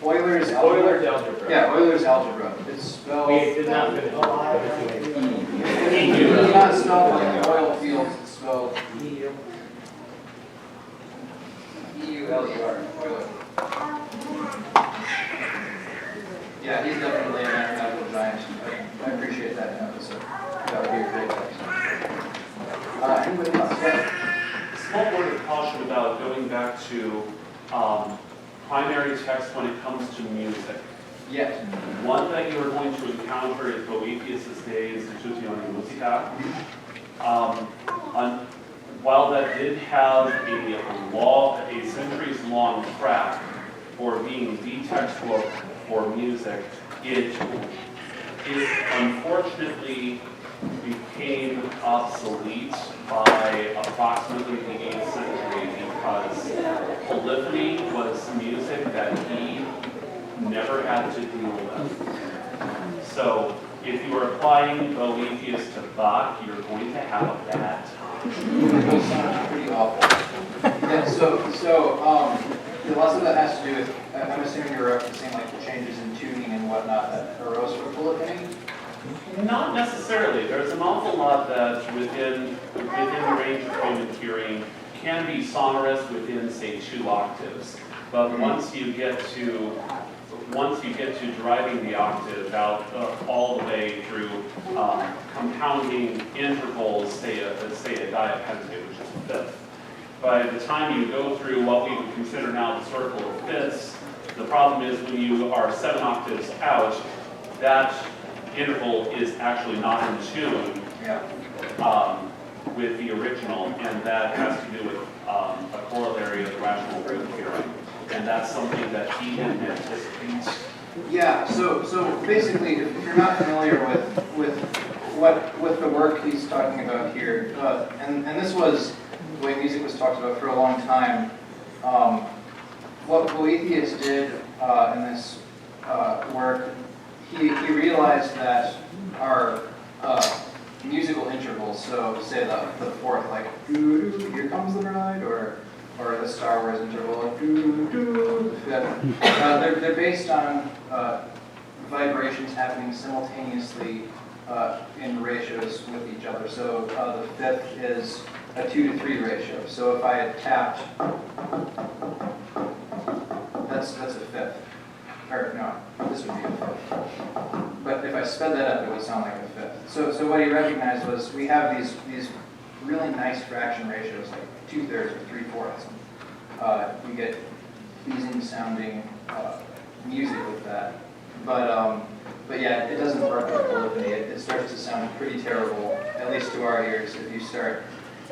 Speaker 2: Euler's algebra.
Speaker 3: Euler's algebra.
Speaker 2: Yeah, Euler's algebra. It's spelled.
Speaker 3: We did not finish.
Speaker 2: It's not spelled like oil fields. It's spelled E-U-L-E-R. Euler. Yeah, he's definitely a mathematical giant. I appreciate that episode. That would be a great text. Anybody else? Yeah.
Speaker 5: Small word of caution about going back to primary text when it comes to music.
Speaker 2: Yes.
Speaker 5: One that you are going to encounter is Boethius' De Institutione Musica. While that did have a centuries-long track for being the textbook for music, it unfortunately became obsolete by approximately the 8th century because polyphony was music that he never had to deal with. So if you are applying Boethius to Bach, you're going to have a bad time.
Speaker 2: Pretty awful. Yeah, so a lot of that has to do with, I'm assuming you're referencing like the changes in tuning and whatnot that arose from polyphony?
Speaker 5: Not necessarily. There's an awful lot that within the range of human hearing can be sonorous within, say, 2 octaves. But once you get to driving the octave out all the way through compounding intervals, say a diapentate, which is a fifth. By the time you go through what we would consider now the circle of fifths, the problem is when you are 7 octaves out, that interval is actually not in tune with the original, and that has to do with a corollary of the rational root theorem, and that's something that he didn't anticipate.
Speaker 2: Yeah. So basically, if you're not familiar with the work he's talking about here, and this was the way music was talked about for a long time. What Boethius did in this work, he realized that our musical intervals, so say the fourth, like doo doo, here comes the bride, or the Star Wars interval, like doo doo, the fifth. They're based on vibrations happening simultaneously in ratios with each other. So the fifth is a 2 to 3 ratio. So if I had tapped, that's a fifth. Or no, this would be a fifth. But if I sped that up, it would sound like a fifth. So what he recognized was we have these really nice fraction ratios, like 2/3 or 3/4. You get pleasing sounding music with that. But yeah, it doesn't work with polyphony. It starts to sound pretty terrible, at least to our ears, if you start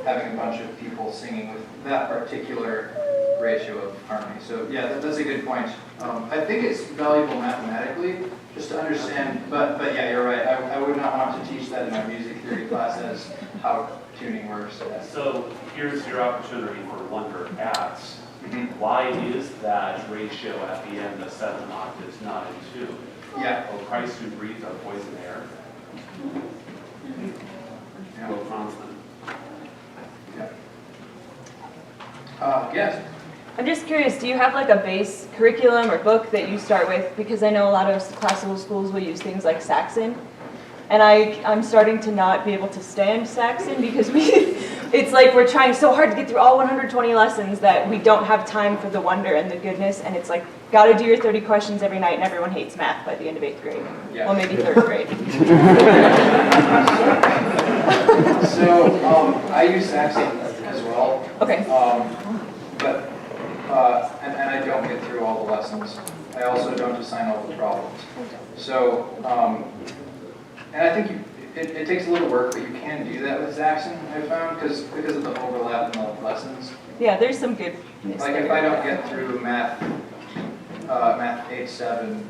Speaker 2: having a bunch of people singing with that particular ratio of harmony. So yeah, that's a good point. I think it's valuable mathematically, just to understand, but yeah, you're right. I would not want to teach that in my music theory class as how tuning works.
Speaker 5: So here's your opportunity for wonder at why is that ratio at the end of 7 octaves not in tune?
Speaker 2: Yeah.
Speaker 5: Oh, Christ who breathed our poison air. Low constant.
Speaker 2: Yes.
Speaker 6: I'm just curious, do you have like a base curriculum or book that you start with? Because I know a lot of classical schools will use things like Saxon. And I'm starting to not be able to stand Saxon because it's like we're trying so hard to get through all 120 lessons that we don't have time for the wonder and the goodness. And it's like, got to do your 30 questions every night, and everyone hates math by the end of 8th grade.
Speaker 2: Yeah.
Speaker 6: Well, maybe 3rd grade.
Speaker 2: So I use Saxon as well.
Speaker 6: Okay.
Speaker 2: But and I don't get through all the lessons. I also don't assign all the problems. So, and I think it takes a little work, but you can do that with Saxon, I found, because of the overlap in the lessons.
Speaker 6: Yeah, there's some good.
Speaker 2: Like if I don't get through math 8-7,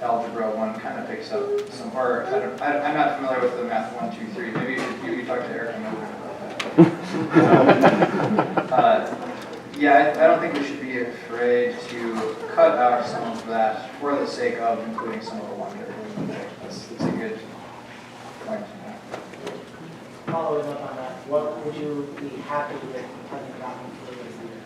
Speaker 2: Algebra 1 kind of picks up some, or I'm not familiar with the math 1, 2, 3. Maybe you talk to Eric and about that. Yeah, I don't think we should be afraid to cut out some of that for the sake of including some of the wonder. That's a good point.
Speaker 4: Following up on that, what would you be happy with having gotten for this year?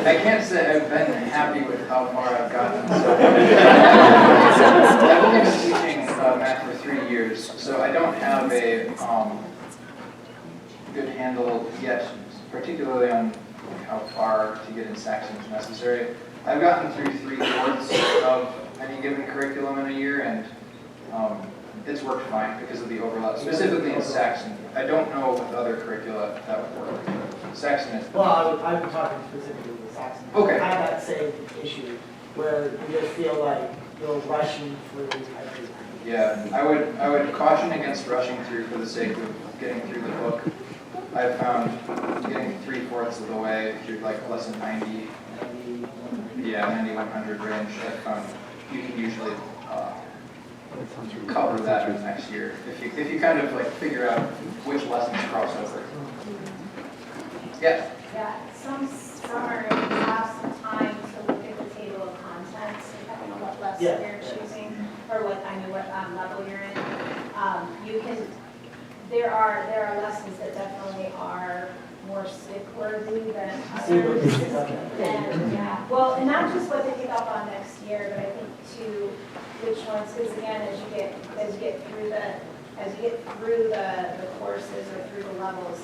Speaker 2: I can't say I've been happy with how far I've gotten. So. I've only been teaching math for 3 years, so I don't have a good handle yet, particularly on how far to get in Saxon is necessary. I've gotten through 3/4 of any given curriculum in a year, and it's worked fine because of the overlap, specifically in Saxon. I don't know with other curricula if that would work. Saxon is...
Speaker 4: Well, I'm talking specifically with Saxon.
Speaker 2: Okay.
Speaker 4: I have that same issue where you just feel like you're rushing through everything.
Speaker 2: Yeah, I would caution against rushing through for the sake of getting through the book. I've found getting 3/4 of the way through like lesson 90, 100 range, I've found you can usually cover that in the next year if you kind of like figure out which lessons cross over. Yeah.
Speaker 7: Yeah, some summer you have some time to look at the table of contents, depending on what lesson you're choosing, or what level you're in. You can. There are lessons that definitely are more stick-worthy than others. And well, and not just what to pick up on next year, but I think too, which ones, because again, as you get through the courses or through the levels,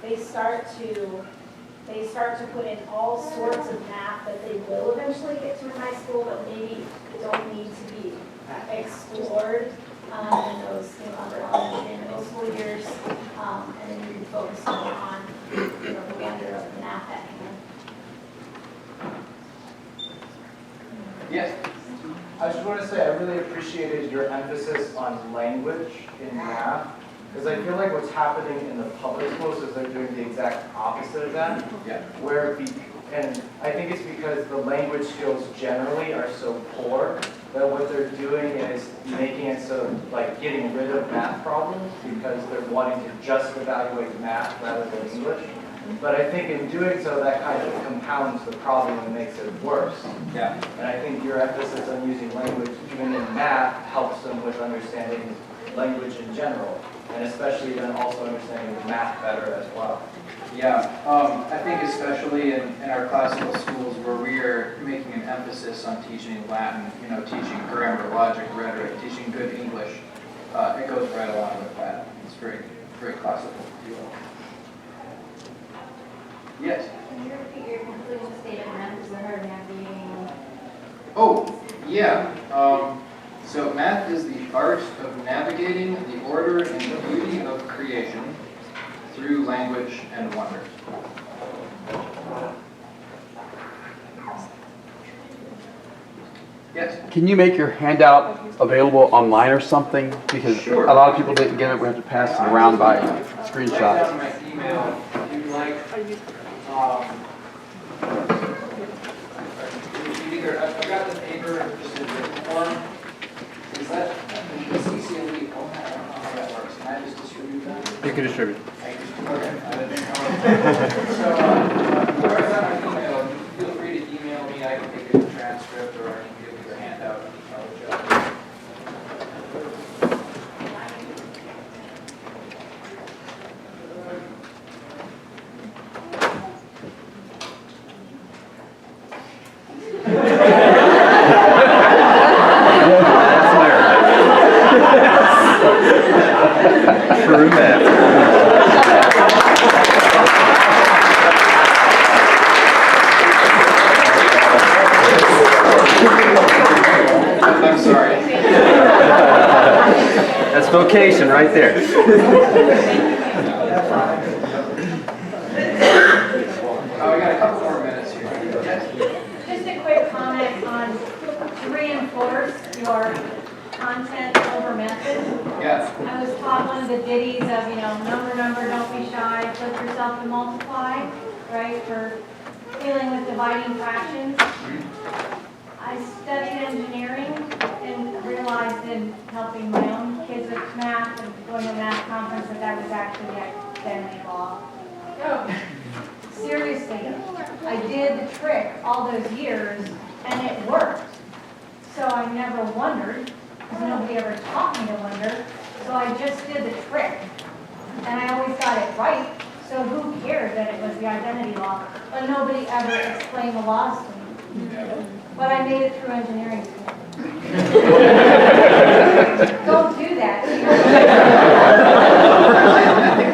Speaker 7: they start to put in all sorts of math that they will eventually get to in high school, but maybe don't need to be explored in those upper elementary and middle school years, and then you can focus more on the wonder of the math at hand.
Speaker 2: Yes.
Speaker 8: I just want to say I really appreciated your emphasis on language in math, because I feel like what's happening in the public schools is they're doing the exact opposite of that.
Speaker 2: Yeah.
Speaker 8: And I think it's because the language skills generally are so poor that what they're doing is making it so like getting rid of math problems because they're wanting to just evaluate math rather than English. But I think in doing so, that kind of compounds the problem and makes it worse.
Speaker 2: Yeah.
Speaker 8: And I think your emphasis on using language, even in math, helps them with understanding language in general, and especially then also understanding math better as well.
Speaker 2: Yeah, I think especially in our classical schools where we are making an emphasis on teaching Latin, teaching grammar, logic, rhetoric, teaching good English, it goes right along with that. It's very, very classical, if you will. Yes?
Speaker 7: Can you repeat your conclusion statement, math is the heart of navigating?
Speaker 2: Oh, yeah. So math is the art of navigating the order and the beauty of creation through language and wonder. Yes?
Speaker 9: Can you make your handout available online or something? Because
Speaker 2: Sure.
Speaker 9: a lot of people didn't get it. We have to pass it around by
Speaker 2: Write
Speaker 9: screenshots.
Speaker 2: down my email if you'd like. I've got the paper just in written form. Is that the CCLE? Oh, I don't know how that works. Can I just distribute that?
Speaker 9: You can distribute.
Speaker 2: Okay. So, whoever's on my email, feel free to email me. I can take a transcript or I can give you a handout.
Speaker 9: True math.
Speaker 2: I'm sorry.
Speaker 9: That's vocation right there.
Speaker 2: Oh, we got a couple more minutes here. Yes?
Speaker 7: Just a quick comment on to reinforce your content over method.
Speaker 2: Yes.
Speaker 7: I was taught one of the ditties of, number, don't be shy, flip yourself to multiply, right? For dealing with dividing fractions. I studied engineering and realized in helping my own kids with math and going to a math conference that was actually the identity law. Seriously, I did the trick all those years and it worked. So I never wondered, because nobody ever taught me to wonder, so I just did the trick. And I always got it right, so who cared that it was the identity law? But nobody ever explained the laws to me. But I made it through engineering school. Don't do that.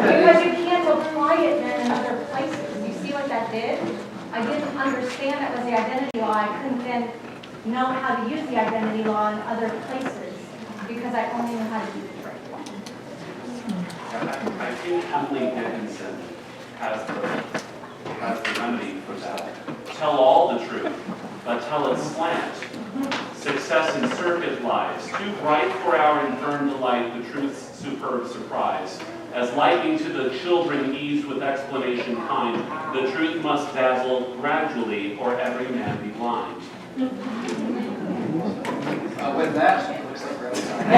Speaker 7: Because you can't apply it then in other places. You see what that did? I didn't understand that was the identity law. I couldn't then know how to use the identity law in other places because I only knew how to do the trick.
Speaker 5: I think Emily Dickinson has the remedy for that. Tell all the truth, but tell it slant. Success in circuit lies, too bright for our infirm delight, the truth's superb surprise. As lightning to the children eased with explanation kind, the truth must dazzle gradually, or every man be blind.
Speaker 2: With that, it looks like we're out of time.